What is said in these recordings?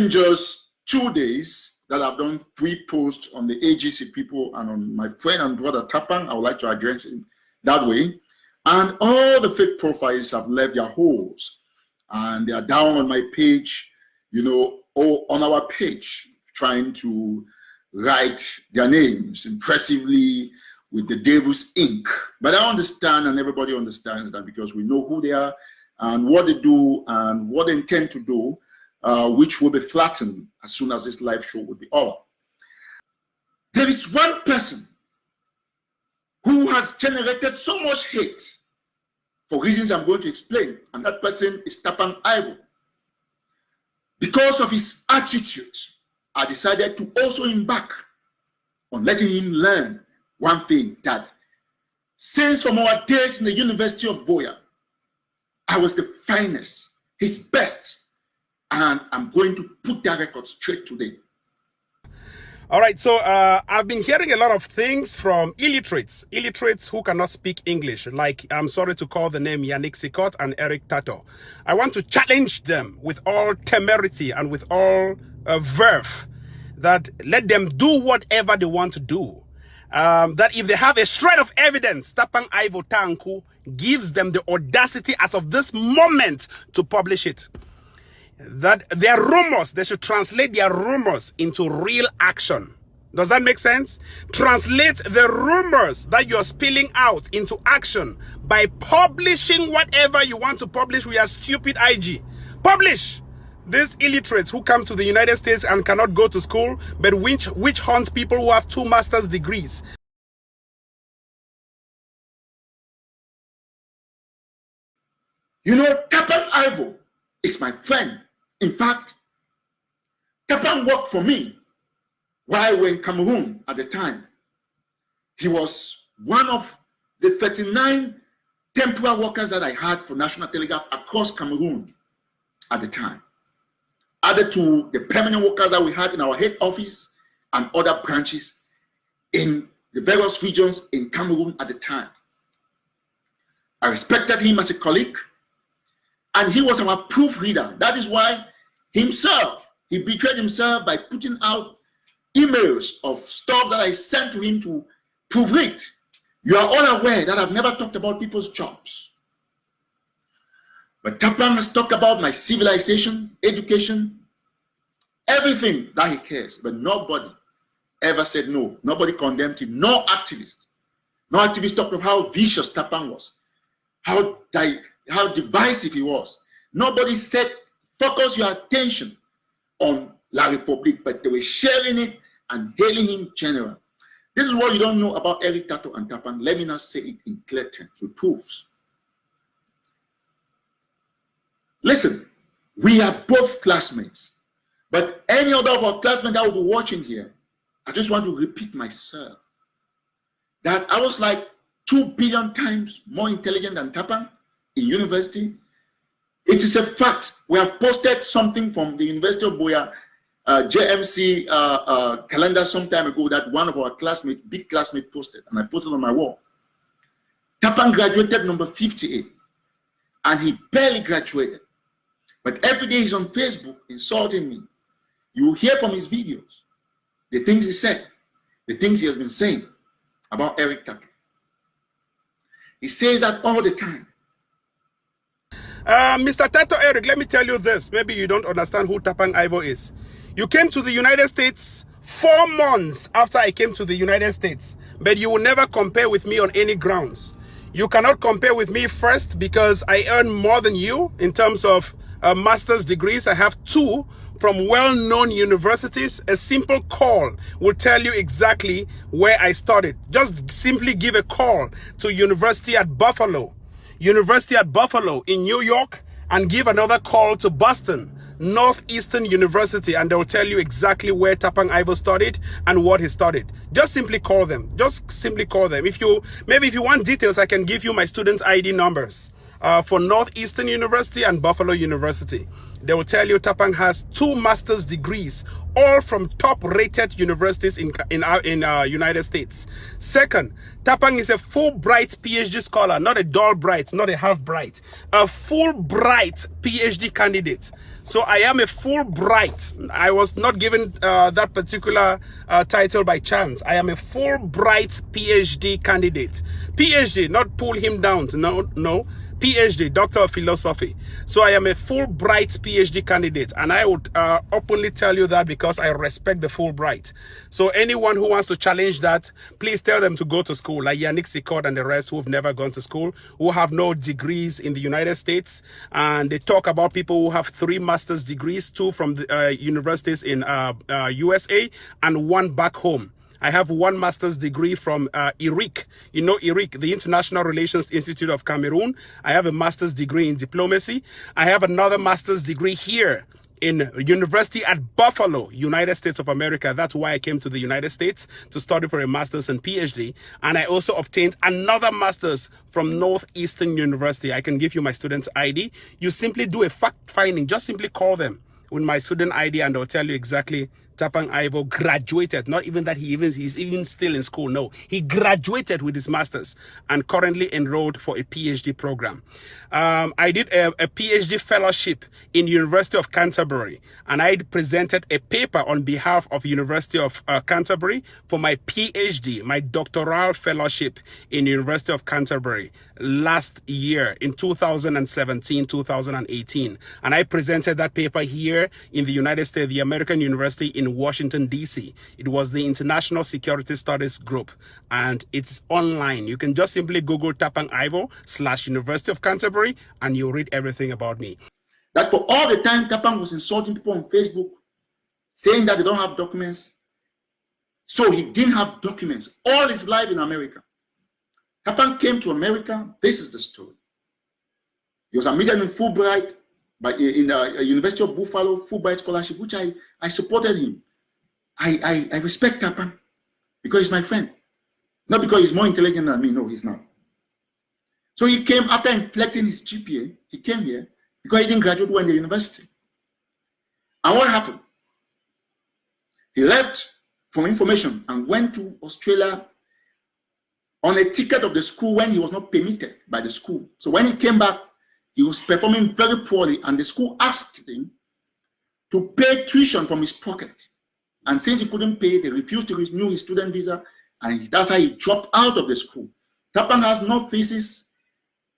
within just 2 days that I've done 3 posts on the AGC people and on my friend and brother Tapang. I would like to address him that way. And all the fake profiles have left their holes. And they are down on my page, you know, or on our page, trying to write their names impressively with the devil's ink. But I understand, and everybody understands that, because we know who they are and what they do and what they intend to do, which will be flattened as soon as this live show will be over. There is one person who has generated so much hate for reasons I'm going to explain, and that person is Tapang Ivo. Because of his attitude, I decided to also embark on letting him learn one thing, that since from our days in the University of Boya, I was the finest, his best, and I'm going to put that record straight today. All right, so I've been hearing a lot of things from illiterates who cannot speak English, like, I'm sorry to call the name, Yannick Sikot and Eric Tataw. I want to challenge them with all temerity and with all verve, that let them do whatever they want to do. That if they have a shred of evidence, Tapang Ivo Tanku gives them the audacity as of this moment to publish it. That their rumors, they should translate their rumors into real action. Does that make sense? Translate the rumors that you're spilling out into action by publishing whatever you want to publish with your stupid IG. Publish! These illiterates who come to the United States and cannot go to school, but which hunt people who have 2 master's degrees. You know, Tapang Ivo is my friend. In fact, Tapang worked for me while I was in Cameroon at the time. He was one of the 39 temporary workers that I had for National Telegraph across Cameroon at the time, added to the permanent workers that we had in our head office and other branches in the various regions in Cameroon at the time. I respected him as a colleague, and he was our proofreader. That is why he betrayed himself by putting out emails of stuff that I sent to him to proofread. You are all aware that I've never talked about people's jobs. But Tapang has talked about my civilization, education, everything that he cares. But nobody ever said no. Nobody condemned him. No activist. No activist talked of how vicious Tapang was, how divisive he was. Nobody said, focus your attention on La Republique, but they were sharing it and hailing him general. This is what you don't know about Eric Tataw and Tapang. Let me not say it in clear terms with proofs. Listen, we are both classmates, but any other of our classmates that will be watching here, I just want to repeat myself, that I was like 2 billion times more intelligent than Tapang in university. It is a fact. We have posted something from the University of Boya JMC calendar some time ago that one of our classmates, big classmate, posted, and I posted on my wall. Tapang graduated number 58, and he barely graduated. But every day he's on Facebook insulting me. You will hear from his videos the things he said, the things he has been saying about Eric Tataw. He says that all the time. Mr. Tataw Eric, let me tell you this. Maybe you don't understand who Tapang Ivo is. You came to the United States 4 months after I came to the United States, but you will never compare with me on any grounds. You cannot compare with me first because I earn more than you in terms of master's degrees. I have 2 from well-known universities. A simple call will tell you exactly where I studied. Just simply give a call to University at Buffalo in New York, and give another call to Boston, Northeastern University, and they'll tell you exactly where Tapang Ivo studied and what he studied. Just simply call them. Just simply call them. If you want details, I can give you my student ID numbers. for Northeastern University and Buffalo University. They will tell you Tapang has 2 master's degrees, all from top-rated universities in United States. Second, Tapang is a Fulbright PhD scholar, not a dull bright, not a half bright, a Fulbright PhD candidate. So I am a Fulbright. I was not given that particular title by chance. I am a Fulbright PhD candidate. PhD, not pull him down. No. PhD, Doctor of Philosophy. So I am a Fulbright PhD candidate, and I would openly tell you that because I respect the Fulbright. So anyone who wants to challenge that, please tell them to go to school, like Yannick Sicot and the rest who have never gone to school, who have no degrees in the United States, and they talk about people who have 3 master's degrees, 2 from the universities in USA and 1 back home. I have 1 master's degree from IRIC. You know IRIC, the International Relations Institute of Cameroon. I have a master's degree in diplomacy. I have another master's degree here in University at Buffalo, United States of America. That's why I came to the United States to study for a master's and PhD. And I also obtained another master's from Northeastern University. I can give you my student's ID. You simply do a fact finding. Just simply call them with my student ID and they'll tell you exactly Tapang Ivo graduated, not even that he's even still in school. No, he graduated with his master's and currently enrolled for a PhD program. I did a PhD fellowship in University of Canterbury, and I presented a paper on behalf of University of Canterbury for my PhD, my doctoral fellowship in University of Canterbury last year in 2017, 2018. And I presented that paper here in the United States, the American University in Washington, D.C. It was the International Security Studies Group, and it's online. You can just simply Google Tapang Ivo / University of Canterbury, and you'll read everything about me. That for all the time Tapang was insulting people on Facebook, saying that they don't have documents. So he didn't have documents all his life in America. Tapang came to America. This is the story. He was admitted in Fulbright, in the University of Buffalo, Fulbright scholarship, which I supported him. I respect Tapang because he's my friend. Not because he's more intelligent than me. No, he's not. So he came after inflecting his GPA. He came here because he didn't graduate well in the university. And what happened? He left from information and went to Australia on a ticket of the school when he was not permitted by the school. So when he came back, he was performing very poorly, and the school asked him to pay tuition from his pocket. And since he couldn't pay, they refused to renew his student visa, and that's how he dropped out of the school. Tapang has no thesis,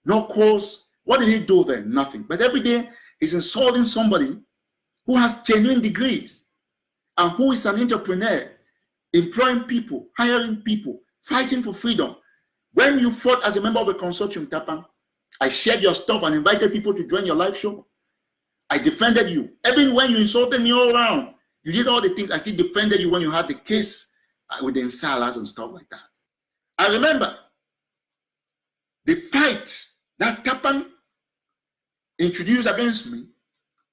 no course. What did he do then? Nothing. But every day he's insulting somebody who has genuine degrees and who is an entrepreneur, employing people, hiring people, fighting for freedom. When you fought as a member of a consortium, Tapang, I shared your stuff and invited people to join your live show. I defended you. Even when you insulted me all around, you did all the things. I still defended you when you had the case with the insalers and stuff like that. I remember the fight that Tapang introduced against me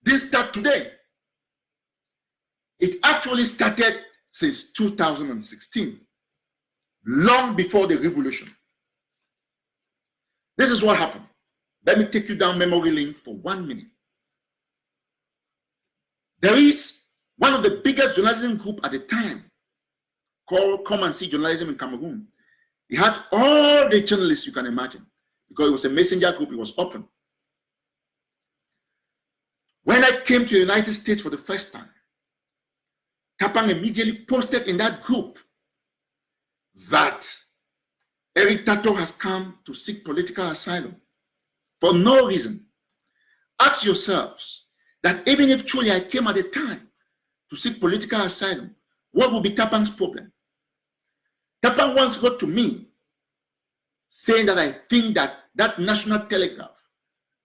didn't start today. It actually started since 2016, long before the revolution. This is what happened. Let me take you down memory lane for 1 minute. There is one of the biggest journalism group at the time called Come and See Journalism in Cameroon. It had all the journalists you can imagine because it was a messenger group. It was open. When I came to the United States for the first time, Tapang immediately posted in that group that Eric Tataw has come to seek political asylum for no reason. Ask yourselves that even if truly I came at the time to seek political asylum, what would be Tapang's problem? Tapang once wrote to me saying that I think that National Telegraph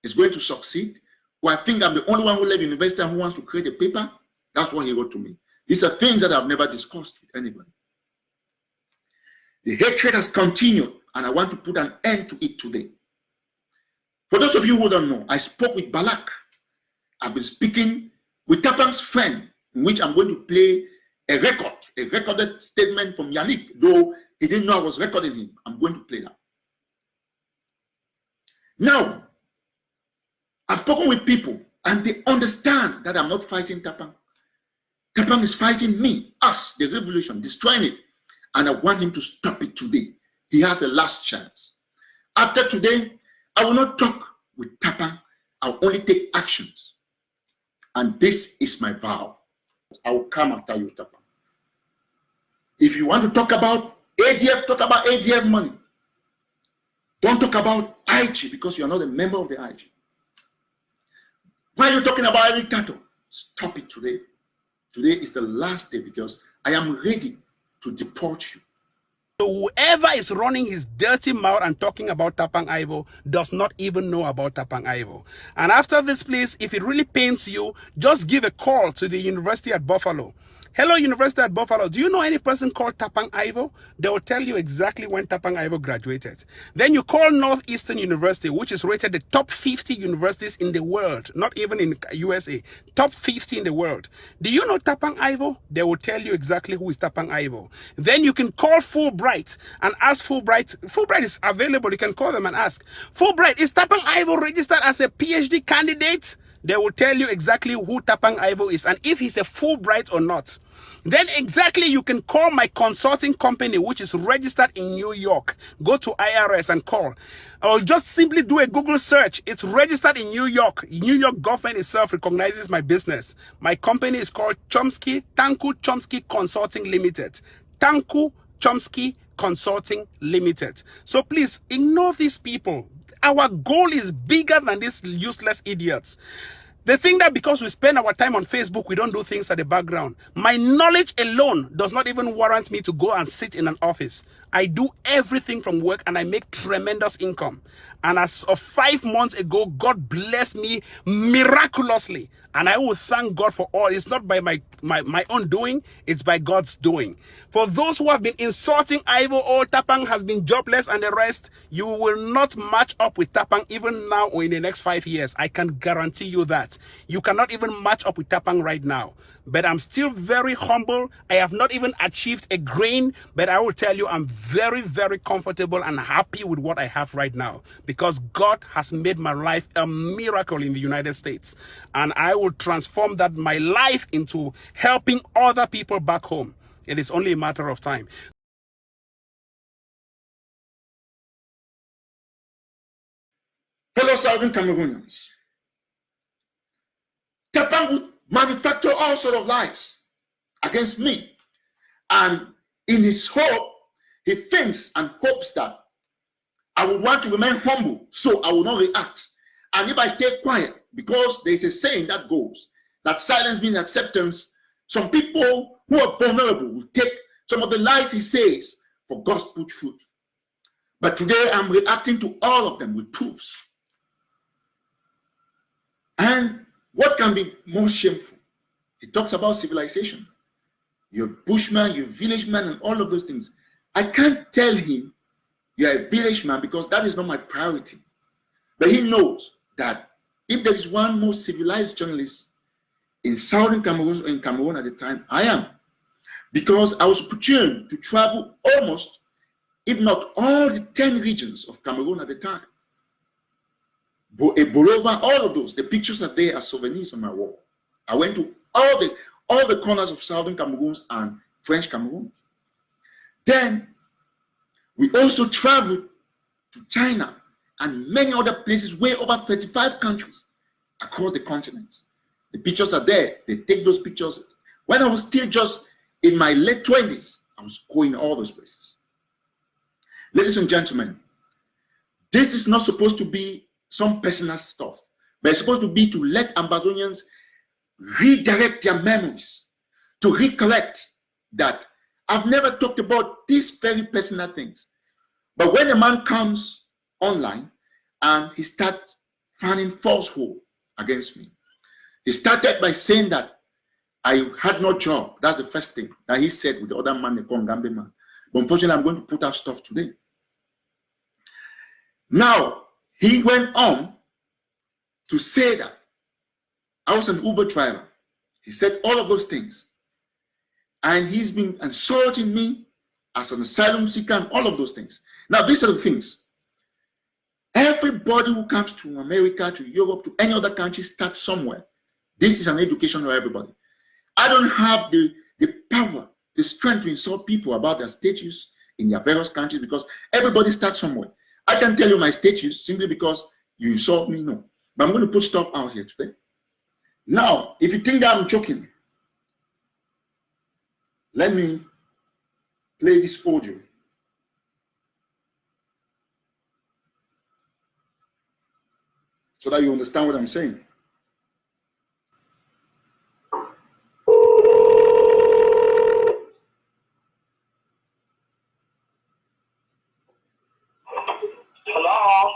is going to succeed, or I think I'm the only one who left university and who wants to create a paper. That's what he wrote to me. These are things that I've never discussed with anybody. The hatred has continued, and I want to put an end to it today. For those of you who don't know, I spoke with Balak. I've been speaking with Tapang's friend, in which I'm going to play a recorded statement from Yannick, though he didn't know I was recording him. I'm going to play that. Now, I've spoken with people and they understand that I'm not fighting Tapang. Tapang is fighting me, us, the revolution, destroying it. And I want him to stop it today. He has a last chance. After today, I will not talk with Tapang. I'll only take actions. And this is my vow. I will come after you, Tapang. If you want to talk about ADF, talk about ADF money. Don't talk about IG because you're not a member of the IG. Why are you talking about Eric Tataw? Stop it today. Today is the last day because I am ready to deport you. So whoever is running his dirty mouth and talking about Tapang Ivo does not even know about Tapang Ivo. And after this, please, if it really pains you, just give a call to the University at Buffalo. Hello, University at Buffalo. Do you know any person called Tapang Ivo? They will tell you exactly when Tapang Ivo graduated. Then you call Northeastern University, which is rated the top 50 universities in the world, not even in USA, top 50 in the world. Do you know Tapang Ivo? They will tell you exactly who is Tapang Ivo. Then you can call Fulbright and ask Fulbright. Fulbright is available. You can call them and ask, Fulbright, is Tapang Ivo registered as a PhD candidate? They will tell you exactly who Tapang Ivo is and if he's a Fulbright or not. Then exactly you can call my consulting company, which is registered in New York. Go to IRS and call. Or just simply do a Google search. It's registered in New York. New York government itself recognizes my business. My company is called Tanku Chomsky Consulting Limited. Tanku Chomsky Consulting Limited. So please ignore these people. Our goal is bigger than these useless idiots. They think that because we spend our time on Facebook, we don't do things at the background. My knowledge alone does not even warrant me to go and sit in an office. I do everything from work and I make tremendous income. And as of 5 months ago, God blessed me miraculously. And I will thank God for all. It's not by my own doing, it's by God's doing. For those who have been insulting Ivo, oh, Tapang has been jobless and the rest, you will not match up with Tapang even now or in the next 5 years. I can guarantee you that. You cannot even match up with Tapang right now. But I'm still very humble. I have not even achieved a grain, but I will tell you I'm very, very comfortable and happy with what I have right now because God has made my life a miracle in the United States. And I will transform that my life into helping other people back home. It is only a matter of time. Fellow Southern Cameroonians, Tapang would manufacture all sorts of lies against me. And in his hope, he thinks and hopes that I would want to remain humble, so I will not react. And if I stay quiet, because there is a saying that goes, that silence means acceptance, some people who are vulnerable will take some of the lies he says for gospel truth. But today I'm reacting to all of them with proofs. And what can be more shameful? He talks about civilization. You're a bushman, you're a village man, and all of those things. I can't tell him you're a village man because that is not my priority. But he knows that if there is one more civilized journalist in Southern Cameroon, in Cameroon at the time, I am. Because I was opportune to travel almost, if not all the 10 regions of Cameroon at the time. Bolova, all of those, the pictures are there as souvenirs on my wall. I went to all the corners of Southern Cameroon and French Cameroon. Then we also traveled to China and many other places, way over 35 countries across the continent. The pictures are there. They take those pictures. When I was still just in my late 20s, I was going all those places. Ladies and gentlemen, this is not supposed to be some personal stuff, but it's supposed to be to let Ambazonians redirect their memories, to recollect that I've never talked about these very personal things. But when a man comes online and he starts finding falsehood against me, he started by saying that I had no job. That's the first thing that he said with the other man, the Kongambe man. But unfortunately, I'm going to put out stuff today. Now, he went on to say that I was an Uber driver. He said all of those things. And he's been insulting me as an asylum seeker and all of those things. Now, these are the things. Everybody who comes to America, to Europe, to any other country starts somewhere. This is an education for everybody. I don't have the power, the strength to insult people about their status in their various countries because everybody starts somewhere. I can tell you my status simply because you insult me, no. But I'm going to put stuff out here today. Now, if you think that I'm joking, let me play this audio. So that you understand what I'm saying. Hello?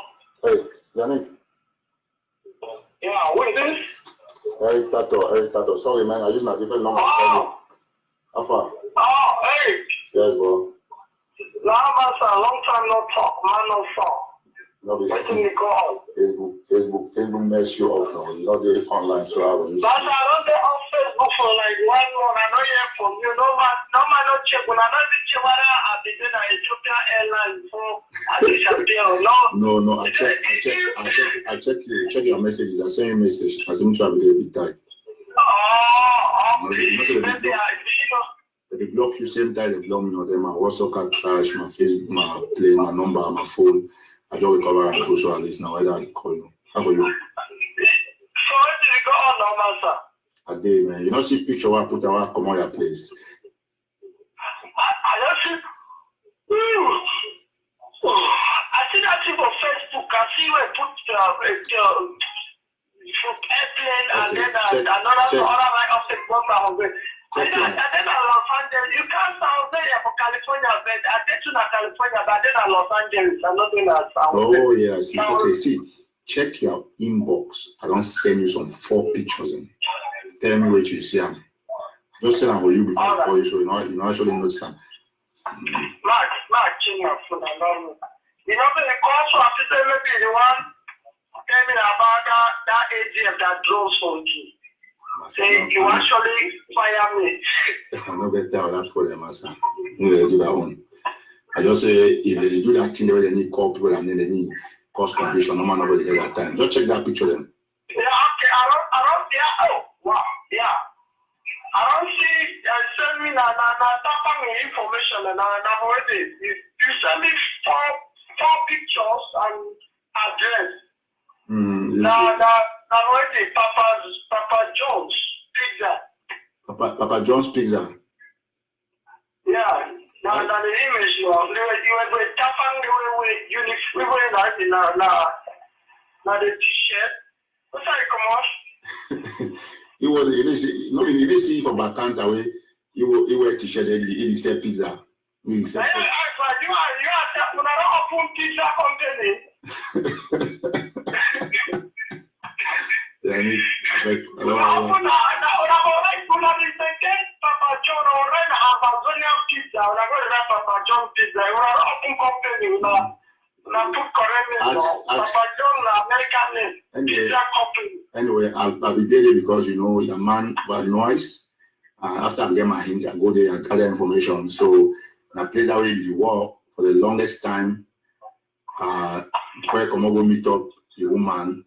Hey, Yannick. Yeah, who is this? Eric Tataw. Sorry, man. I use my different number. Oh. How far? Oh, hey. Yes, bro. Long time no talk, man, no talk. No, What did you call? Facebook mess you up now. You're not there online, so I will use But I don't get on Facebook for like 1 month. I don't hear from you. No man, no check. When I don't check whether I've been in Ethiopian Airlines before I disappear or not. No. I check your messages. I send you a message. I seem to have a bit tight. Oh, okay. Maybe they block you same time they block me on them. My WhatsApp card crash, my Facebook, my play, my number, my phone. I just recover and close at least now. Whether I call you. How are you? So when did you go on normal, sir? I did, man. You don't see picture where I put out come on your place. I just see. I see that thing on Facebook. I see where I put airplane and then another right off the number of it. And then I Los Angeles. You can't sound there for California, but I get to California, but then I Los Angeles. I'm not doing that sound. Oh, yeah, see. Okay, see. Check your inbox. I don't send you some 4 pictures in. Tell me what you see. Just send them for you before I call you, so you know actually notice them. Mark, change your phone. I don't know. You know, the course of the maybe the one tell me about that AGM that drove for you. Say you actually fire me. I'm not going to tell that problem, master. You do that one. I just say if they do that thing, they need call people and then they need cause confusion. No man nobody get that time. Just check that picture then. Yeah, okay. I don't. Yeah. Oh, wow. Yeah. I don't see. Send me tapang information and I'm already. You send me four pictures and address. Now already Papa John's Pizza. Papa John's Pizza. Yeah. Now the image you were Tapang uniform now the t-shirt. What's that come on? You didn't see from Bacanta way. You wear t-shirt and he said pizza. You are when I don't open pizza company. Papa John or Ambazonia pizza. When I go to that Papa John pizza, when I open company, put correct name. Papa John, American name, pizza company. Anyway, I'll be there because you know the man was noise. After I get my hint, I go there and gather information. So I play that way you work for the longest time. Before I come over meet up the woman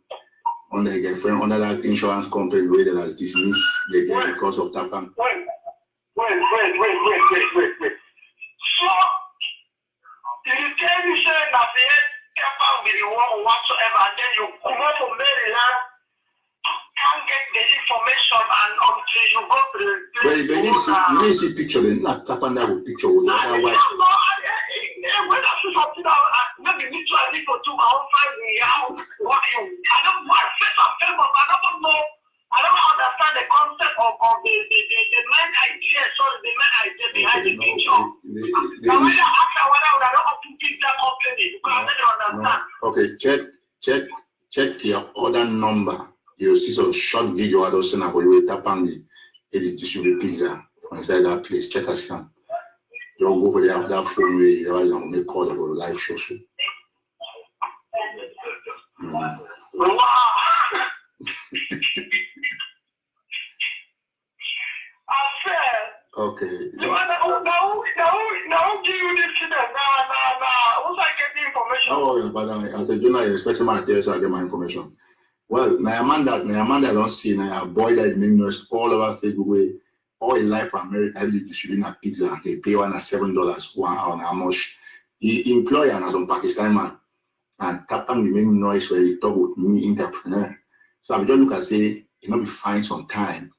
on the girlfriend under that insurance company where they has dismissed the girl because of Tapang. Wait. So, did you tell me say that the Tapang with the one whatsoever, and then you come out from Maryland, can't get the information, and until you go to the. Well, you didn't see picture. Then not Tapang that with picture with otherwise. When I see something maybe mutually for 2 hours, 5 years, what you? I don't want face and famous. I don't understand the concept of the main idea. Sorry, the main idea behind the picture. Now, when I ask whether I don't want to pick that company, because I don't understand. Okay, check your order number. You'll see some short video I don't send about you Tapang it is distribute pizza from inside that place. Check us out. Don't go for that phone way. You are going to make call for the live show. Wow. Okay. Now, give you this to them. Now, once I get the information, How are you about that? As a journalist, you expect somebody to tell you so I get my information. Well, Amanda don't see now a boy that is making noise all over Facebook way. All in life for America, every distributing a pizza, they pay one at $7 1 hour how much. He employ and as a Pakistan man and Tapang the making noise where he talk with me entrepreneur. So I just look and say, you know, we find some time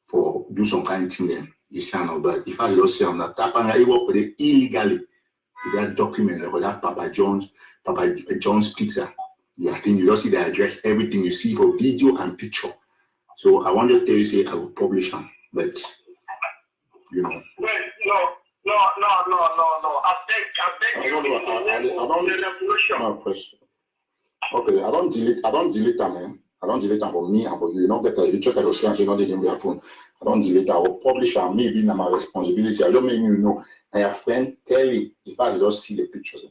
for do some kind of thing then. You see, but if I just say I'm not Tapang, I work with it illegally. With that document about that Papa John's pizza. Yeah, I think you just see the address, everything you see for video and picture. So I wanted to tell you, say I will publish them, but you know. Wait, no. I beg you. I don't question. Okay, I don't delete them, man. I don't delete them for me and for you. You don't get you check out your screen, you don't delete your phone. I don't delete them. I will publish them, maybe not my responsibility. I don't make you know. And your friend tell me if I just see the pictures. You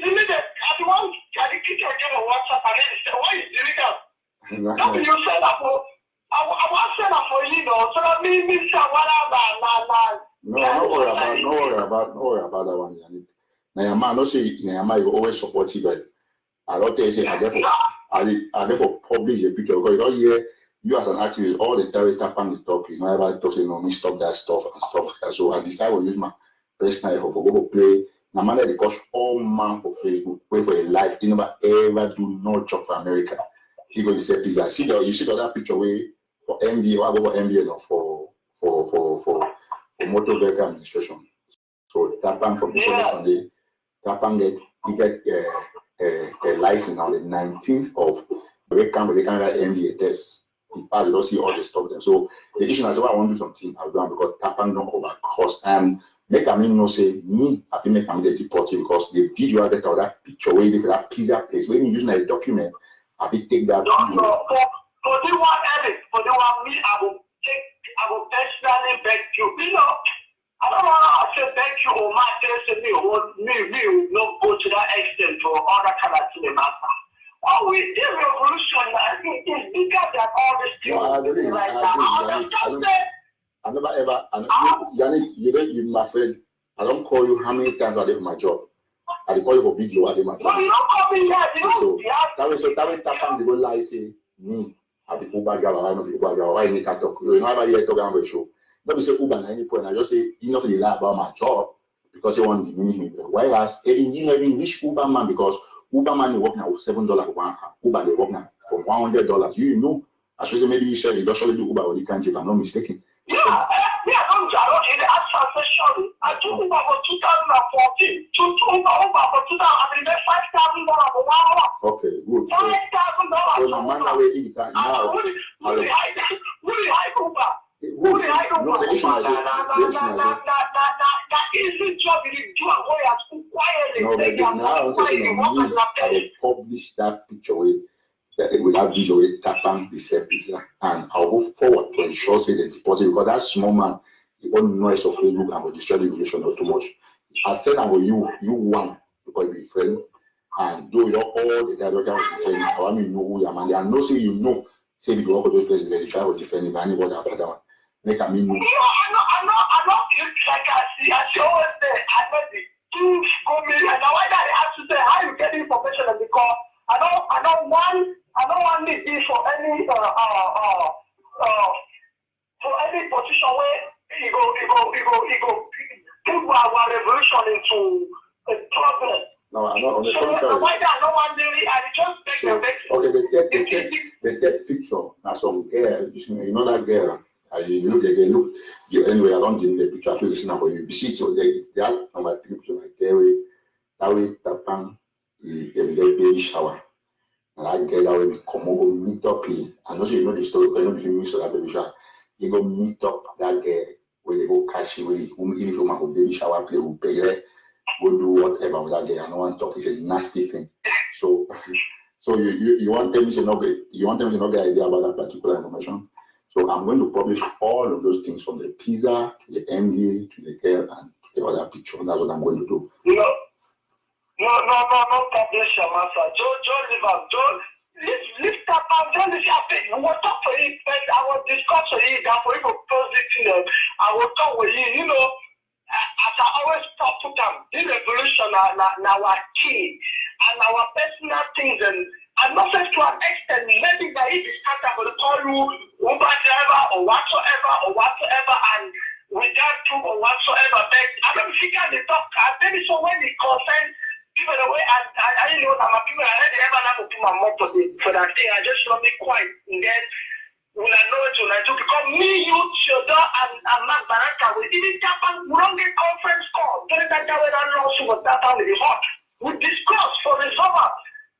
deleted. I want the picture again on WhatsApp and then say, why you delete that? No, you said that for. I want to say that for you, though. So that means No, don't worry about that one, Yannick. Now, man, don't say Nayama you always support you, but I don't tell you say I therefore publish a picture because you don't hear you as an activist all the time Tapang the talk, you know, everybody talks, you know, me stop that stuff and stuff. So I decided to use my personal effort for go play. No matter the cost all man for Facebook, wait for a life, they never ever do no job for America. He go to say pizza. You see that picture where for MBA, I go for MBA no, for motor vehicle administration. So Tapang from Sunday, Tapang get a license on the 19th of they can write MBA test. In fact, they don't see all the stuff there. So the issue is why I want to do something I've done because Tapang don't over cost and make a mean no say me I think make a the deported because the video I get out that picture where they that pizza place when you use a document I will take that. No, for the one Eric, for the one me, I will personally beg you. You know, I don't want to say beg you or my test me will not go to that extent for other kind of thing matter. Oh, we did revolution. I think it's bigger than all this thing. No, I agree. I never ever. Yannick, you my friend. I don't call you how many times I did my job. I call you for video. I did my job. No, you don't call me yet. So that way Tapang the go lie say me. I be Uber driver. I know the Uber driver. Why you need to talk? You know everybody here talk on the show. Not be say Uber at any point. I just say you know to lie about my job because you want to diminish me. Whereas you know even rich Uber man because Uber man is working at $7 for 1 hour. Uber they work now for $100. You know, I should say maybe you said you don't surely do Uber or you can't. If I'm not mistaken. Yeah, I don't in the actual session. I took Uber for 2014. Uber for 2000. I mean, $5,000 for 1 hour. Okay, good. $5,000. So no matter where you can now. Who the hike Uber? Who the hike Uber? The issue is that easy job you do and go at school quietly. No, but now I will publish that picture with that will have video with Tapang the same pizza and I'll go forward to ensure say the deposit because that small man he won't noise of Facebook and will destroy the relation not too much. I said I will you one because we friend and do it all the time with friend. I want me know who you are man. And no say you know say we work with those places they try with different if anybody after that one. Make a mean. I know you like I see always say I know the two go million. Now why that they have to say how you get the information because I don't want this for any for any position where he go put our revolution into a problem. No, I'm not on the contrary. So why that no one really I just okay, the third picture now some girl, you know that girl. You look anyway, I don't think the picture I listen for you. So they are on my picture like Gary, that way Tapang the baby shower. And I get that way come over meet up here. I know you know the story, but I know you miss that baby shower. You go meet up that girl where they go catch you, if you want baby shower play, will pay her, go do whatever with that girl. I don't want to talk, it's a nasty thing. So you want them to not get idea about that particular information. So I'm going to publish all of those things from the pizza to the MBA to the girl and to the other picture. That's what I'm going to do. No, publish your master. Joe, leave out. Joe, leave Tapang. Joe, leave your we'll talk for you. I will discuss with you. That for you to post it to them. I will talk with you. You know, as I always talk to them, this revolution now our key and our personal things and not just to an extent, maybe that if it's start up will call you Uber driver or whatsoever, and without proof or whatsoever, but I don't figure the talk, and maybe so when the consent given away, I didn't know that my people, I had ever have to put my mouth for that thing, I just love it quiet, and then when I know it, when I do, because me, you, Theodore, and Mark Baraka, we didn't happen, we don't get conference call, during that time when I lawsuit was that time with the hot, we discussed for the summer.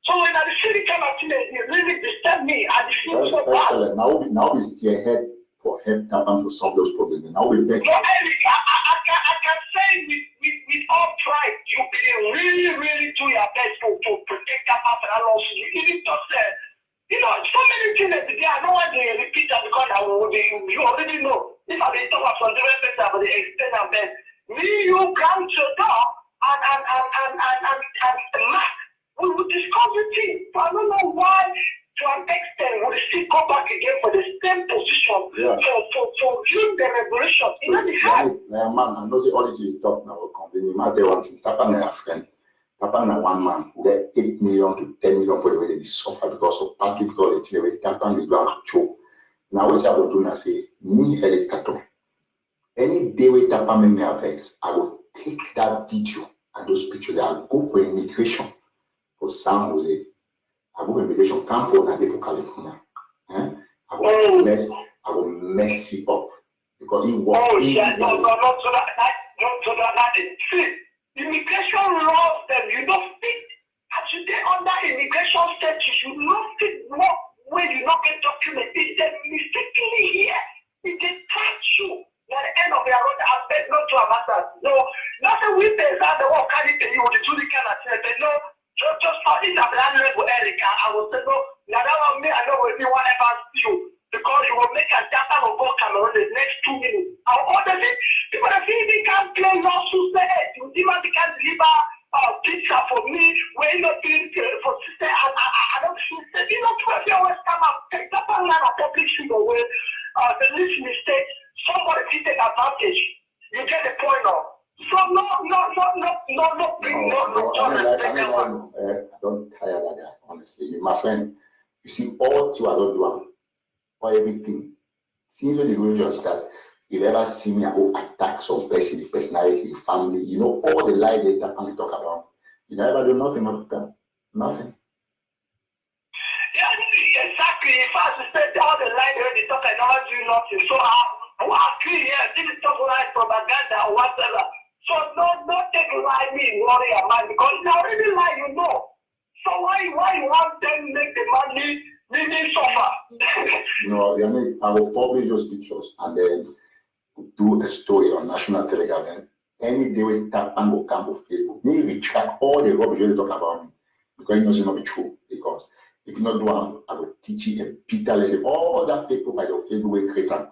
So when I see the kind of thing, it really disturbed me. I feel so bad. Excellent. Now we steer ahead for help Tapang to solve those problems. Now we beg. No, Eric, I can say with all pride, you've been really do your best to protect Tapang from that lawsuit. You even just said, so many things that I don't want to repeat that because you already know. If I talk about some different things about the extent of that, me, you come to the door and Mark. We will discuss the thing. So I don't know why, to an extent, we still go back again for the same position for lead the revolution. You know the hard. Man, I know the audit you talk now. The matter one thing. Tapang na friend. Tapang na one man. Get 8 million to 10 million for the way they suffer because of partly because the way Tapang is going to choke. Now what I will do now say, me Eric Tataw. Any day we Tapang me affects, I will take that video and those pictures. I will go for immigration. For San Jose, I go immigration camp for California. I will mess it up because it was. Oh yeah, no, so that see, immigration laws them, you don't fit. As you get under immigration status, you don't fit work where you not get documented. They mistakenly here, it they catch you. At the end of the road, I beg not to have matter. No, nothing with this. I don't want to carry you with the two kind of thing. They know. Just for this at that level, Eric, I will say, no, now that one me, I know if you want ever see you, because you will make a data of go Cameroon the next 2 minutes. I'll order it. People that feel they can't play lawsuits, you even they can't deliver pizza for me, when you for sister, I don't feel, if you always come out, take that one line of public figure where the least mistake, somebody can take advantage. You get the point of. So no. I don't tire that guy, honestly. My friend, you see, all you are not doing, or everything. Since when you just start, you never see me go attack some person, personality, family. All the lies they talk about. You never do nothing about that. Nothing. Yeah, exactly. If I said all the lies they talk, I never do nothing. So I agree. Yeah, this is talk like propaganda or whatever. So don't take lie me worry about because you already lie, So why you want them make the money suffer? I will publish those pictures and then do a story on national television. Any day we tap and go camp on Facebook, me retract all the rubbish you talk about me because it's not be true. Because if you not do I will teach you a Peter lesson. All that people by your Facebook will create and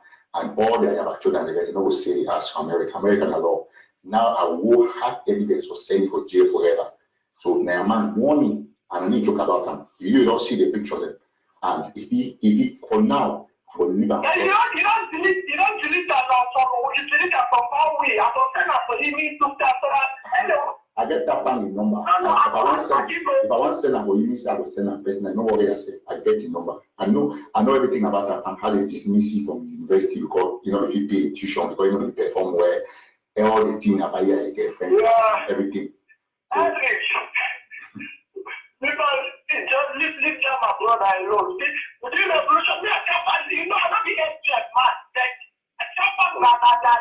all the other children the guys will say as American law. Now I will have evidence for sending for jail forever. So now man warning and I need to talk about them. You don't see the pictures and if he for now I will leave him. You don't delete that from you delete that from all way. I don't send that for him to start hello. I get that bank number. If I want to send them for you, I will send them personally. No worry, I say I get the number. I know everything about that and how they dismiss you from the university because if you pay tuition because you perform well. All the things about your girlfriend, everything. Because just leave my brother alone. With the revolution, we are capable. I don't be like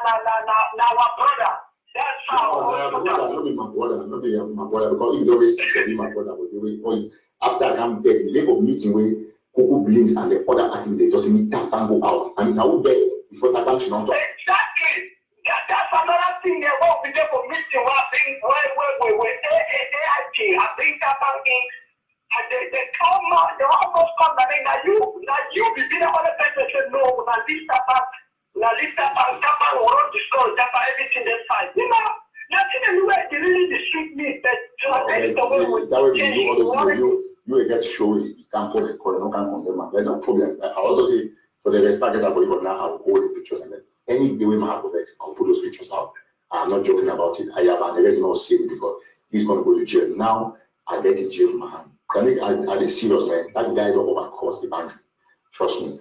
man. Now our brother. That's how. Not be my brother. Because if they always be my brother, but they will. After I come back, the level of meeting where Coco Blinks and the other activities just meet Tapang go out. I mean, I will bet before Tapang should not talk. Exactly. That's another thing they won't be there for meeting. I think where AIG, I think Tapang in, and they come out, they almost come and now you be the other person say no, now this Tapang will not discuss Tapang everything they find. Nothing anywhere they really district me. You will get show you can't put a call, no can condemn. There's no problem. I also say for the respect that I believe now I will hold the pictures and then any day we have I'll put those pictures out I'm not joking about it. I have an resume of saving because he's going to go to jail. Now I get in jail from my hand. I did serious, man. That guy don't overcross the boundary. Trust me.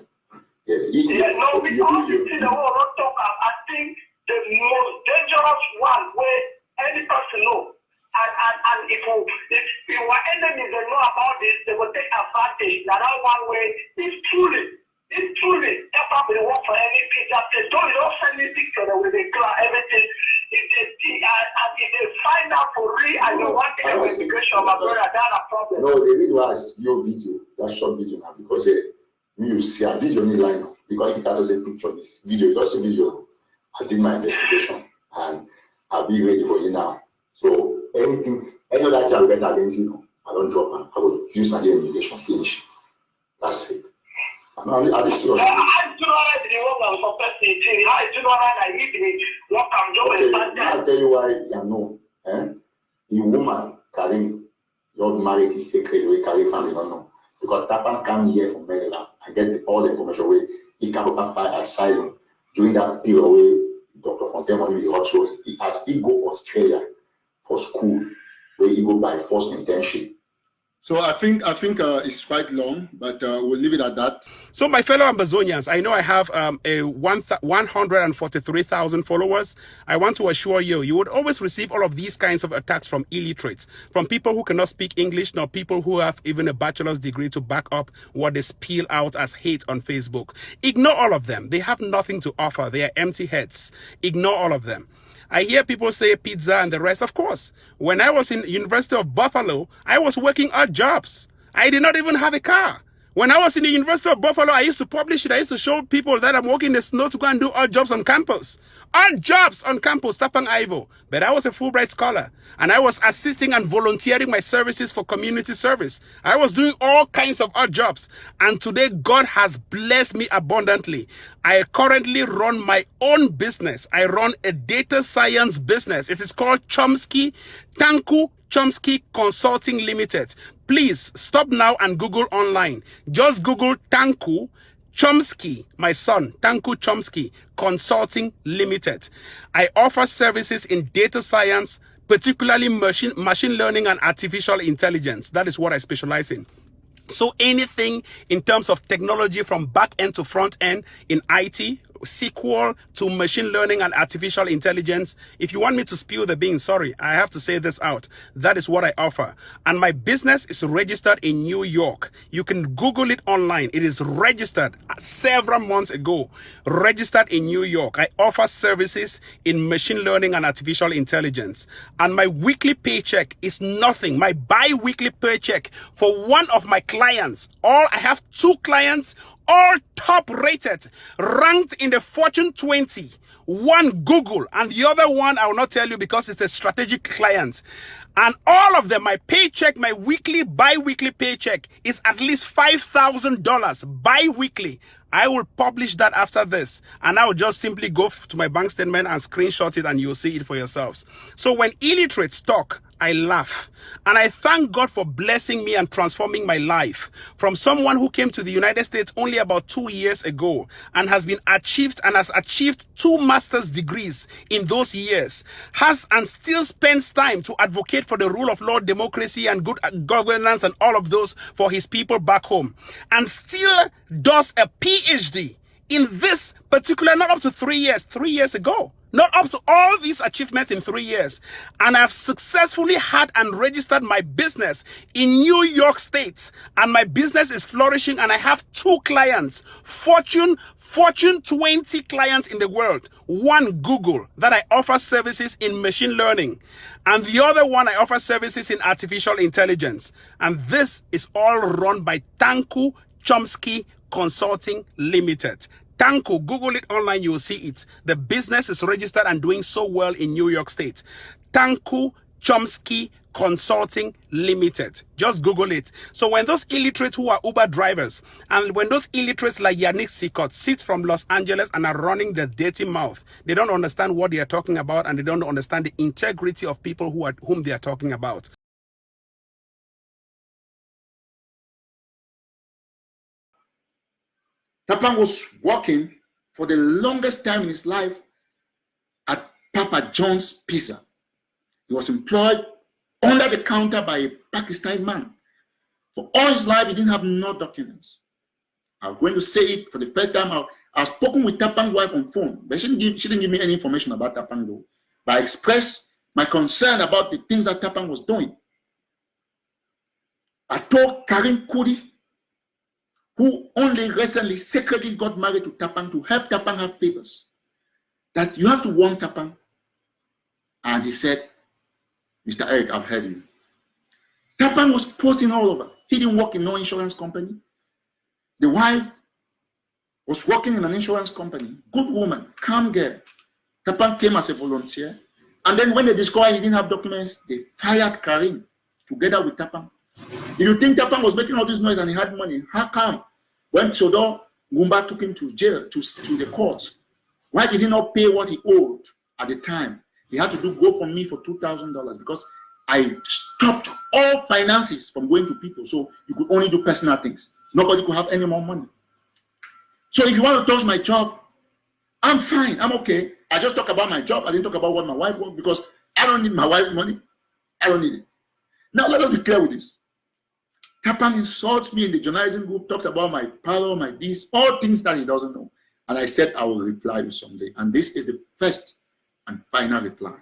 No, because you see the whole not talk. I think the most dangerous one where any person know. And if our enemies they know about this, they will take advantage. Now that one way is truly that probably work for any pizza place. Don't send me picture with the car, everything. If they find out for real and you want to get immigration, my brother, that's a problem. No, the reason why I your video, that short video now, because you see a video in line because it doesn't picture this video, just a video. I did my investigation and I'll be ready for you now. So anything, any other thing I will get against you, I don't drop them. I will use my immigration, finish. That's it. I do not like the one I'm supposed to say. I do not like the what I'm doing. I'll tell you why you know. The woman carrying your marriage is sacred, we carry family, don't know. Because Tapang came here from Maryland and get all the information where he can apply asylum during that period where Dr. Fontaine was also he has he go Australia for school where he go by first internship. So I think it's quite long, but we'll leave it at that. So my fellow Ambazonians, I know I have 143,000 followers. I want to assure you, you would always receive all of these kinds of attacks from illiterates, from people who cannot speak English, nor people who have even a bachelor's degree to back up what they spill out as hate on Facebook. Ignore all of them. They have nothing to offer. They are empty heads. Ignore all of them. I hear people say pizza and the rest. Of course, when I was in University of Buffalo, I was working odd jobs. I did not even have a car. When I was in the University of Buffalo, I used to publish it. I used to show people that I'm working in the snow to go and do odd jobs on campus. Odd jobs on campus, Tapang Ivo. But I was a Fulbright scholar. And I was assisting and volunteering my services for community service. I was doing all kinds of odd jobs. And today, God has blessed me abundantly. I currently run my own business. I run a data science business. It is called Tanku Chomsky Consulting Limited. Please stop now and Google online. Just Google Tanku Chomsky, my son, Tanku Chomsky Consulting Limited. I offer services in data science, particularly machine learning and artificial intelligence. That is what I specialize in. So anything in terms of technology from back end to front end in IT, SQL to machine learning and artificial intelligence. If you want me to spill the beans, sorry, I have to say this out. That is what I offer. And my business is registered in New York. You can Google it online. It is registered several months ago. Registered in New York. I offer services in machine learning and artificial intelligence. And my weekly paycheck is nothing. My bi-weekly paycheck for one of my clients. I have 2 clients, all top rated, ranked in the Fortune 20. One Google and the other one I will not tell you because it's a strategic client. And all of them, my paycheck, my bi-weekly paycheck is at least $5,000 bi-weekly. I will publish that after this. And I will just simply go to my bank statement and screenshot it and you'll see it for yourselves. So when illiterates talk, I laugh. And I thank God for blessing me and transforming my life from someone who came to the United States only about 2 years ago and has achieved 2 master's degrees in those years, has and still spends time to advocate for the rule of law, democracy, and good governance and all of those for his people back home, and still does a PhD in this particular, not up to 3 years ago. Not up to all these achievements in 3 years. And I've successfully had and registered my business in New York State. And my business is flourishing and I have 2 clients, Fortune 20 clients in the world. One Google, that I offer services in machine learning. And the other one I offer services in artificial intelligence. And this is all run by Tanku Chomsky Consulting Limited. Tanku, Google it online, you will see it. The business is registered and doing so well in New York State. Tanku Chomsky Consulting Limited. Just Google it. So when those illiterates who are Uber drivers, and when those illiterates like Yannick Sikot sit from Los Angeles and are running their dirty mouth, they don't understand what they are talking about and they don't understand the integrity of people whom they are talking about. Tapang was working for the longest time in his life at Papa John's Pizza. He was employed under the counter by a Pakistani man. For all his life, he didn't have no documents. I'm going to say it for the first time. I've spoken with Tapang's wife on phone, but she didn't give me any information about Tapang though. But I expressed my concern about the things that Tapang was doing. I told Karim Kudi, who only recently secretly got married to Tapang to help Tapang have papers, that you have to warn Tapang. And he said, Mr. Eric, I've heard you. Tapang was posting all over. He didn't work in no insurance company. The wife was working in an insurance company. Good woman, calm girl. Tapang came as a volunteer. And then when they discovered he didn't have documents, they fired Karim together with Tapang. If you think Tapang was making all this noise and he had money, how come when Chodor Gumba took him to jail, to the court, why did he not pay what he owed at the time? He had to go for me for $2,000 because I stopped all finances from going to people. So you could only do personal things. Nobody could have any more money. So if you want to touch my job, I'm fine. I'm okay. I just talk about my job. I didn't talk about what my wife wants because I don't need my wife's money. I don't need it. Now let us be clear with this. Tapang insults me in the journalism group, talks about my power, my this, all things that he doesn't know. And I said I will reply you someday. And this is the first and final reply.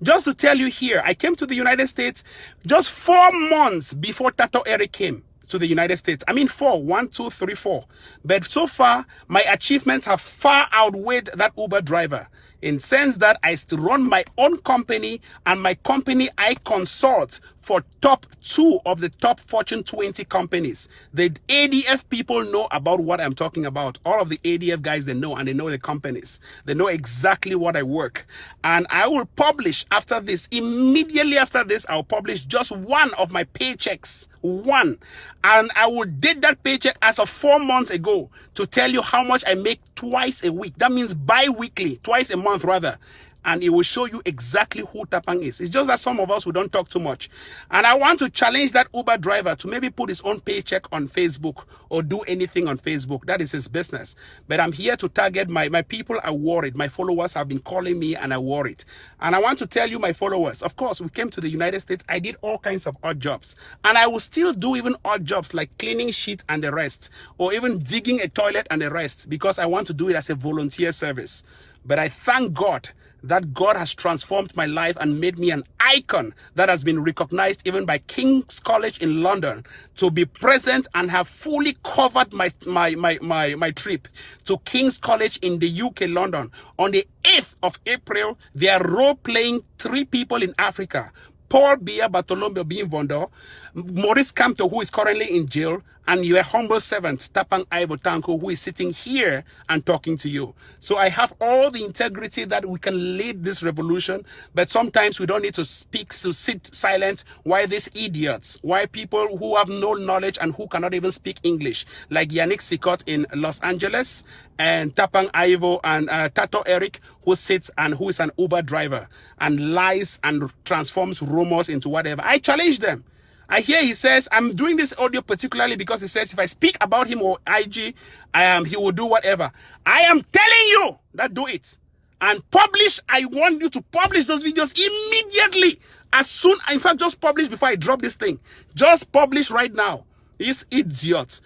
Just to tell you here, I came to the United States just 4 months before Tataw Eric came to the United States. I mean 4, 1, 2, 3, 4. But so far, my achievements have far outweighed that Uber driver. In sense that I still run my own company, and my company I consult for top 2 of the top Fortune 20 companies. The ADF people know about what I'm talking about. All of the ADF guys, they know, and they know the companies. They know exactly what I work. And I will publish after this, immediately after this, I'll publish just one of my paychecks. One. And I will date that paycheck as of 4 months ago to tell you how much I make twice a week. That means bi-weekly, twice a month rather. And it will show you exactly who Tapang is. It's just that some of us, we don't talk too much. And I want to challenge that Uber driver to maybe put his own paycheck on Facebook or do anything on Facebook. That is his business. But I'm here to target my people are worried. My followers have been calling me and are worried. And I want to tell you, my followers, of course, we came to the United States. I did all kinds of odd jobs. And I will still do even odd jobs like cleaning sheets and the rest. Or even digging a toilet and the rest. Because I want to do it as a volunteer service. But I thank God that God has transformed my life and made me an icon that has been recognized even by King's College in London to be present and have fully covered my trip to King's College in the UK, London. On the 8th of April, they are role-playing 3 people in Africa. Paul Bia Bartolomeo Bimvondo, Maurice Campto, who is currently in jail, and your humble servant, Tapang Ivo Tanko, who is sitting here and talking to you. So I have all the integrity that we can lead this revolution, but sometimes we don't need to speak, to sit silent. Why these idiots? Why people who have no knowledge and who cannot even speak English, like Yannick Sikot in Los Angeles, and Tapang Ivo and Tataw Eric, who sits and who is an Uber driver and lies and transforms rumors into whatever. I challenge them. I hear he says, I'm doing this audio particularly because he says if I speak about him or IG, he will do whatever. I am telling you that do it. And publish, I want you to publish those videos immediately. As soon, in fact, just publish before I drop this thing. Just publish right now. These idiots.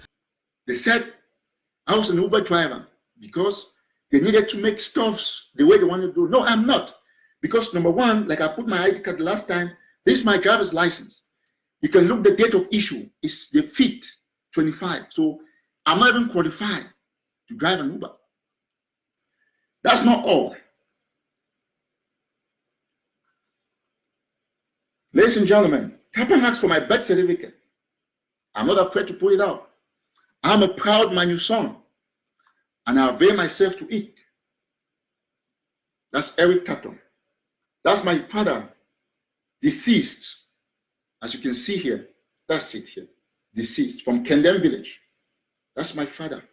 They said I was an Uber driver because they needed to make stuffs the way they wanted to do. No, I'm not. Because number one, like I put my ID card last time, this is my driver's license. You can look the date of issue. It's the 5th, 25. So I'm not even qualified to drive an Uber. That's not all. Ladies and gentlemen, Tapang asked for my birth certificate. I'm not afraid to put it out. I'm a proud Manu-son, and I avail myself to it. That's Eric Tataw. That's my father, deceased. As you can see here, that's it here, deceased from Kendem village. That's my father.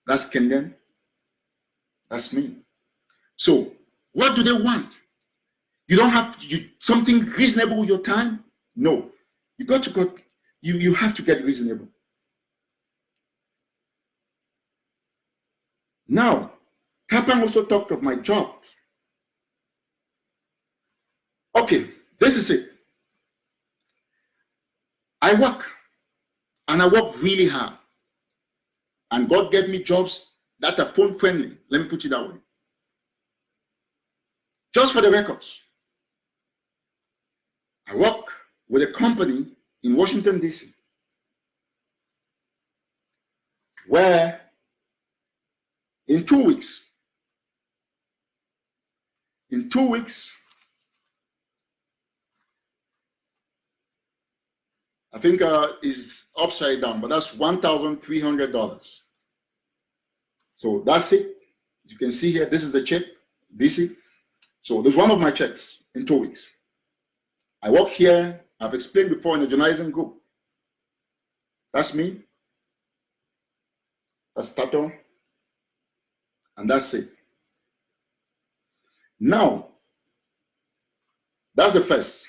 That's Kendem. That's me. So, what do they want? You don't have something reasonable with your time? No. You have to get reasonable. Now, Tapang also talked of my job. Okay, this is it. I work, and I work really hard. And God gave me jobs that are phone friendly. Let me put it that way. Just for the records, I work with a company in Washington, D.C., where in 2 weeks, I think it's upside down, but that's $1,300. So that's it. You can see here, this is the check, DC. So there's one of my checks in 2 weeks. I work here. I've explained before in the journalism group. That's me. That's Tataw. And that's it. Now, that's the first.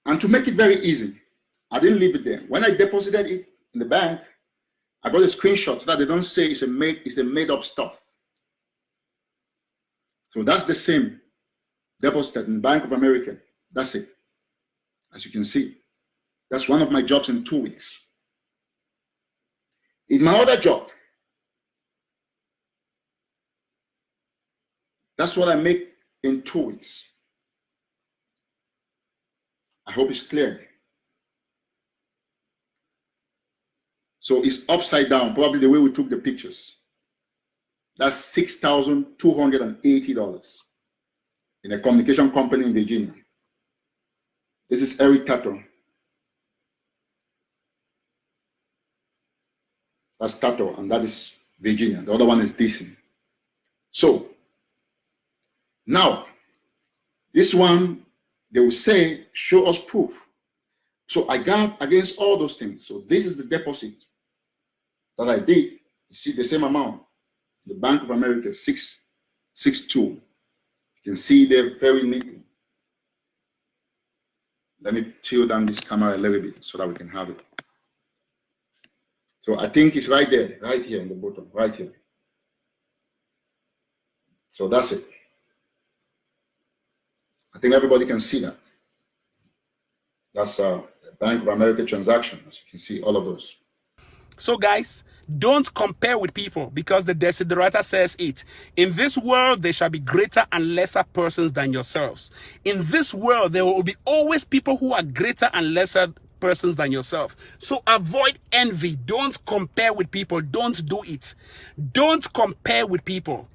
And to make it very easy, I didn't leave it there. When I deposited it in the bank, I got a screenshot so that they don't say it's a made up stuff. So that's the same deposited in Bank of America. That's it. As you can see, that's one of my jobs in 2 weeks. In my other job, that's what I make in 2 weeks. I hope it's clear. So it's upside down, probably the way we took the pictures. That's $6,280 in a communication company in Virginia. This is Eric Tataw. That's Tataw, and that is Virginia. The other one is DC. So now, this one, they will say, show us proof. So I got against all those things. So this is the deposit that I did. You see the same amount. The Bank of America, 662. You can see there very neatly. Let me tilt down this camera a little bit so that we can have it. So I think it's right there, right here in the bottom, right here. So that's it. I think everybody can see that. That's a Bank of America transaction, as you can see, all of those. So guys, don't compare with people, because the Desiderata says it. In this world, there shall be greater and lesser persons than yourselves. In this world, there will be always people who are greater and lesser persons than yourself. So avoid envy. Don't compare with people. Don't do it. Don't compare with people.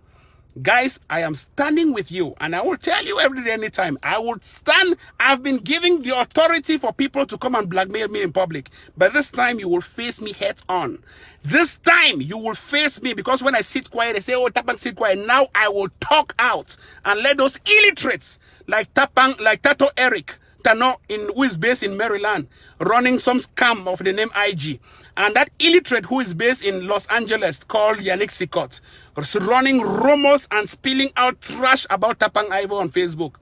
Guys, I am standing with you, and I will tell you every day, anytime. I will stand. I've been giving the authority for people to come and blackmail me in public. But this time, you will face me head on. This time, you will face me, because when I sit quiet, they say, oh, Tapang, sit quiet. Now I will talk out and let those illiterates like Tapang, like Tataw Eric Tano, who is based in Maryland, running some scam of the name IG. And that illiterate who is based in Los Angeles called Yannick Sikot, running rumors and spilling out trash about Tapang Ivo on Facebook.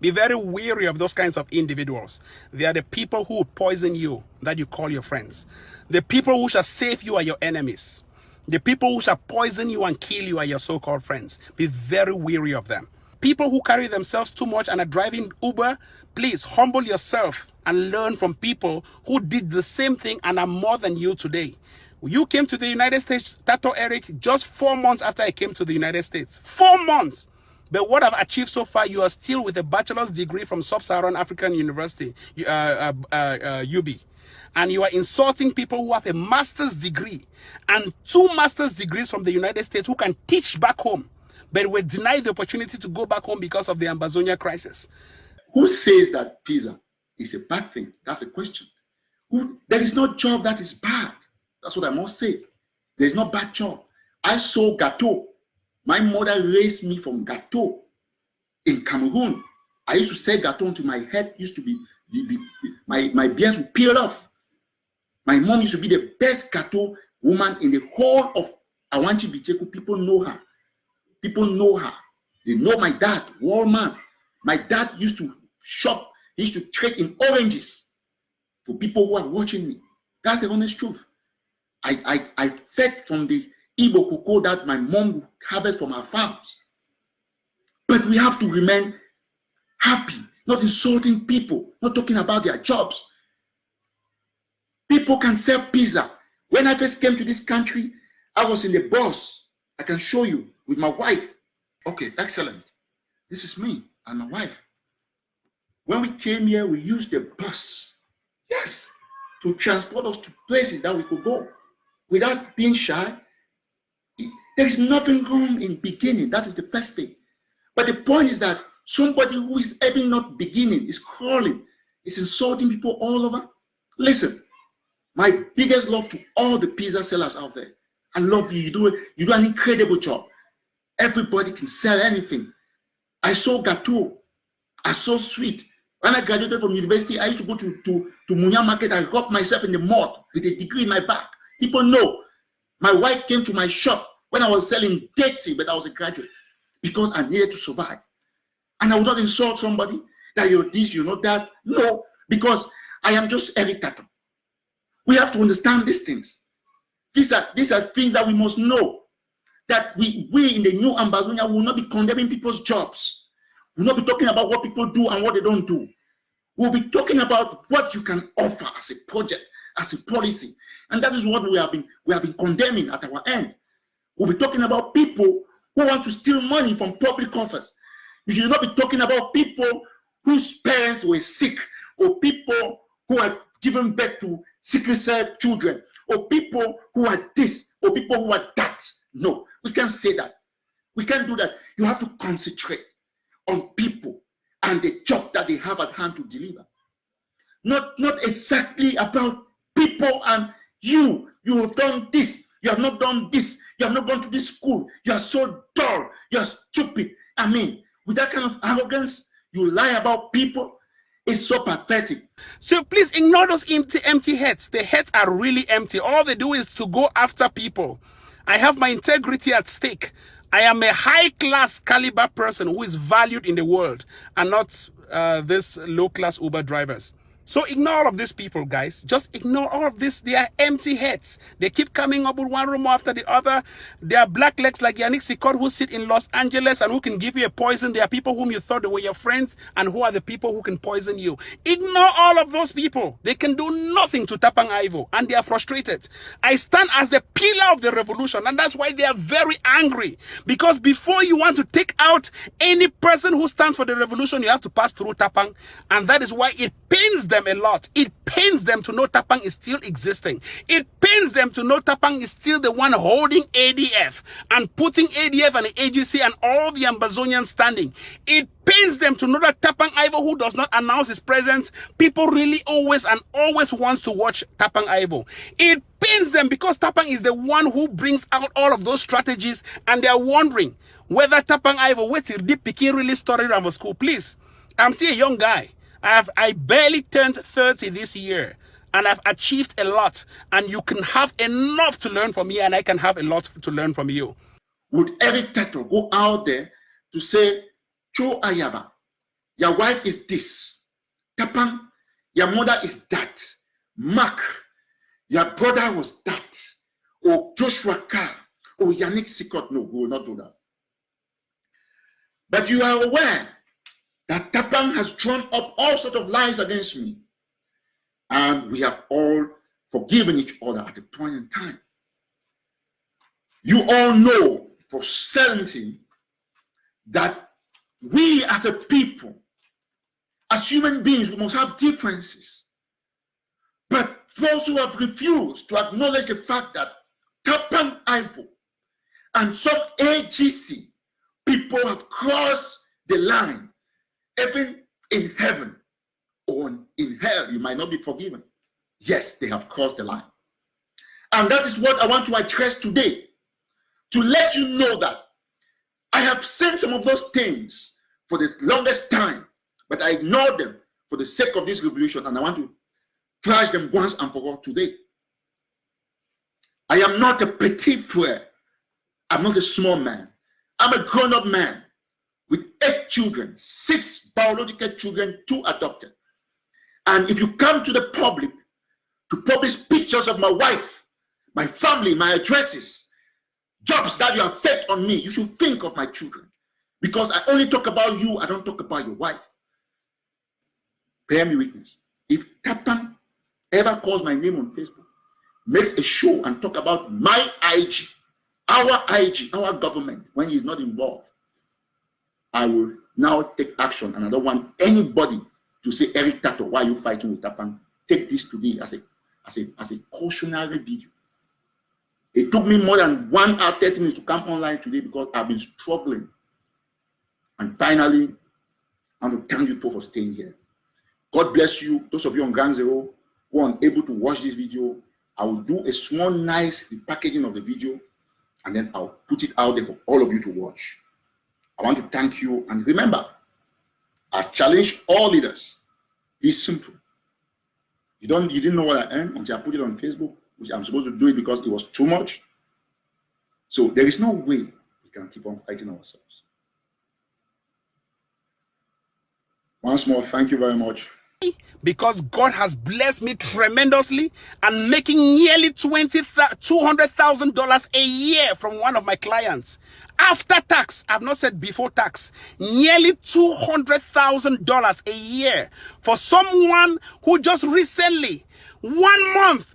Be very wary of those kinds of individuals. They are the people who poison you that you call your friends. The people who shall save you are your enemies. The people who shall poison you and kill you are your so-called friends. Be very wary of them. People who carry themselves too much and are driving Uber, please humble yourself and learn from people who did the same thing and are more than you today. You came to the United States, Tataw Eric, just 4 months after I came to the United States. 4 months! But what I've achieved so far, you are still with a bachelor's degree from Sub-Saharan African University, UB. And you are insulting people who have a master's degree and 2 master's degrees from the United States who can teach back home, but were denied the opportunity to go back home because of the Ambazonia crisis. Who says that pizza is a bad thing? That's the question. There is no job that is bad. That's what I must say. There is no bad job. I saw gâteau. My mother raised me from gâteau in Cameroon. I used to sell gâteau until my head used to be my beard would peel off. My mom used to be the best gâteau woman in the whole of Awanchi Biteku. People know her. People know her. They know my dad, war man. My dad used to shop. He used to trade in oranges for people who are watching me. That's the honest truth. I fed from the Igbo cocoa that my mom would harvest from our farms. But we have to remain happy, not insulting people, not talking about their jobs. People can sell pizza. When I first came to this country, I was in the bus. I can show you with my wife. Okay, excellent. This is me and my wife. When we came here, we used the bus. Yes, to transport us to places that we could go without being shy. There is nothing wrong in beginning. That is the first thing. But the point is that somebody who is even not beginning is crawling, is insulting people all over. Listen, my biggest love to all the pizza sellers out there. I love you. You do an incredible job. Everybody can sell anything. I saw gateau. I saw sweet. When I graduated from university, I used to go to Munya Market. I robbed myself in the mud with a degree in my back. People know. My wife came to my shop when I was selling dirty, but I was a graduate because I needed to survive. And I would not insult somebody that you're this, you're not that. No, because I am just Eric Tataw. We have to understand these things. These are things that we must know. That we in the new Ambazonia will not be condemning people's jobs. We'll not be talking about what people do and what they don't do. We'll be talking about what you can offer as a project, as a policy. And that is what we have been condemning at our end. We'll be talking about people who want to steal money from public office. We should not be talking about people whose parents were sick, or people who are given birth to sickle cell children, or people who are this, or people who are that. No, we can't say that. We can't do that. You have to concentrate on people and the job that they have at hand to deliver. Not exactly about people and you. You have done this. You have not done this. You have not gone to this school. You are so dull. You are stupid. I mean, with that kind of arrogance, you lie about people. It's so pathetic. So please ignore those empty heads. The heads are really empty. All they do is to go after people. I have my integrity at stake. I am a high-class caliber person who is valued in the world, and not this low-class Uber drivers. So ignore all of these people, guys. Just ignore all of this. They are empty heads. They keep coming up with one rumor after the other. They are black legs like Yannick Sikot who sit in Los Angeles and who can give you a poison. There are people whom you thought they were your friends, and who are the people who can poison you. Ignore all of those people. They can do nothing to Tapang Ivo, and they are frustrated. I stand as the pillar of the revolution, and that's why they are very angry. Because before you want to take out any person who stands for the revolution, you have to pass through Tapang, and that is why it pains them a lot. It pains them to know Tapang is still existing. It pains them to know Tapang is still the one holding ADF and putting ADF and the AGC and all the Ambazonians standing. It pains them to know that Tapang Ivo, who does not announce his presence, people really always wants to watch Tapang Ivo. It pains them because Tapang is the one who brings out all of those strategies, and they are wondering whether Tapang Ivo, wait till the Peking really started around school. Please, I'm still a young guy. I barely turned 30 this year, and I've achieved a lot, and you can have enough to learn from me, and I can have a lot to learn from you. Would Eric Tataw go out there to say, Cho Ayaba, your wife is this, Tapang, your mother is that, Mark, your brother was that, or Joshua Carr, or Yannick Sikot? No, we will not do that. But you are aware that Tapang has drawn up all sorts of lies against me. And we have all forgiven each other at a point in time. You all know for certainty that we as a people, as human beings, we must have differences. But those who have refused to acknowledge the fact that Tapang Ivo and some AGC people have crossed the line, even in heaven or in hell, you might not be forgiven. Yes, they have crossed the line. And that is what I want to address today, to let you know that I have said some of those things for the longest time, but I ignored them for the sake of this revolution, and I want to flash them once and for all today. I am not a petit frere. I'm not a small man. I'm a grown-up man with 8 children, 6 biological children, 2 adopted. And if you come to the public to publish pictures of my wife, my family, my addresses, jobs that you have fed on me, you should think of my children. Because I only talk about you, I don't talk about your wife. bear me witness. If Tapang ever calls my name on Facebook, makes a show and talk about my IG, our government, when he's not involved, I will now take action. And I don't want anybody to say, Eric Tataw, why are you fighting with Tapang? Take this today as a cautionary video. It took me more than 1 hour, 30 minutes to come online today because I've been struggling. And finally, I want to thank you people for staying here. God bless you. Those of you on Ground Zero who are unable to watch this video, I will do a small, nice repackaging of the video, and then I'll put it out there for all of you to watch. I want to thank you. And remember, I challenge all leaders. Be simple. You didn't know what I earned until I put it on Facebook, which I'm supposed to do it because it was too much. So there is no way we can keep on fighting ourselves. Once more, thank you very much. Because God has blessed me tremendously and making nearly $200,000 a year from one of my clients. After tax, I've not said before tax, nearly $200,000 a year for someone who just recently, 1 month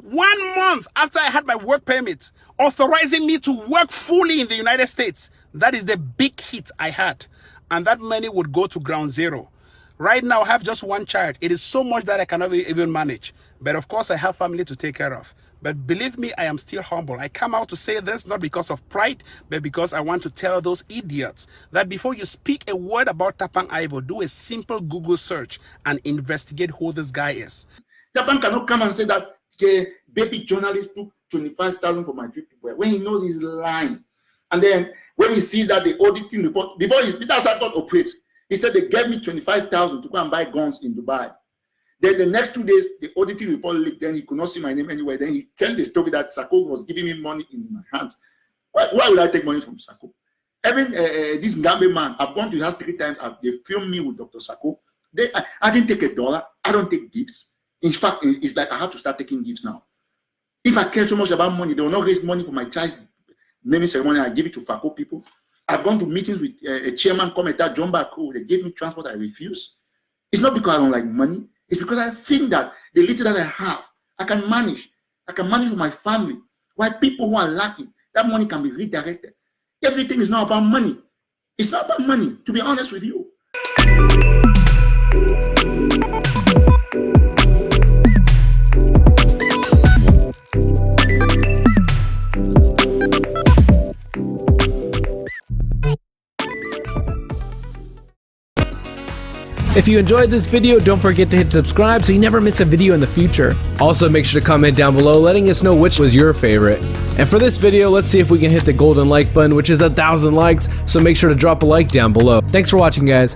after I had my work permit, authorizing me to work fully in the United States. That is the big hit I had. And that money would go to Ground Zero. Right now, I have just 1 child. It is so much that I cannot even manage. But of course, I have family to take care of. But believe me, I am still humble. I come out to say this not because of pride, but because I want to tell those idiots that before you speak a word about Tapang Ivo, do a simple Google search and investigate who this guy is. Tapang cannot come and say that baby journalist took 25,000 for my trip to where, when he knows he's lying. And then when he sees that the auditing report, that's how God operates. He said they gave me 25,000 to go and buy guns in Dubai. Then the next 2 days, the auditing report leaked. Then he could not see my name anywhere. Then he told the story that Sako was giving me money in my hands. Why would I take money from Sako? Even this Ngambe man, I've gone to his house 3 times. They filmed me with Dr. Sako. I didn't take $1. I don't take gifts. In fact, it's like I have to start taking gifts now. If I care so much about money, they will not raise money for my child's naming ceremony. I give it to Fako people. I've gone to meetings with a chairman, commentator, John Bako. They gave me transport. I refuse. It's not because I don't like money. It's because I think that the little that I have, I can manage. I can manage with my family. While people who are lacking, that money can be redirected. Everything is not about money. It's not about money, to be honest with you. If you enjoyed this video, don't forget to hit subscribe so you never miss a video in the future. Also, make sure to comment down below letting us know which was your favorite. And for this video, let's see if we can hit the golden like button, which is 1,000 likes, so make sure to drop a like down below. Thanks for watching, guys.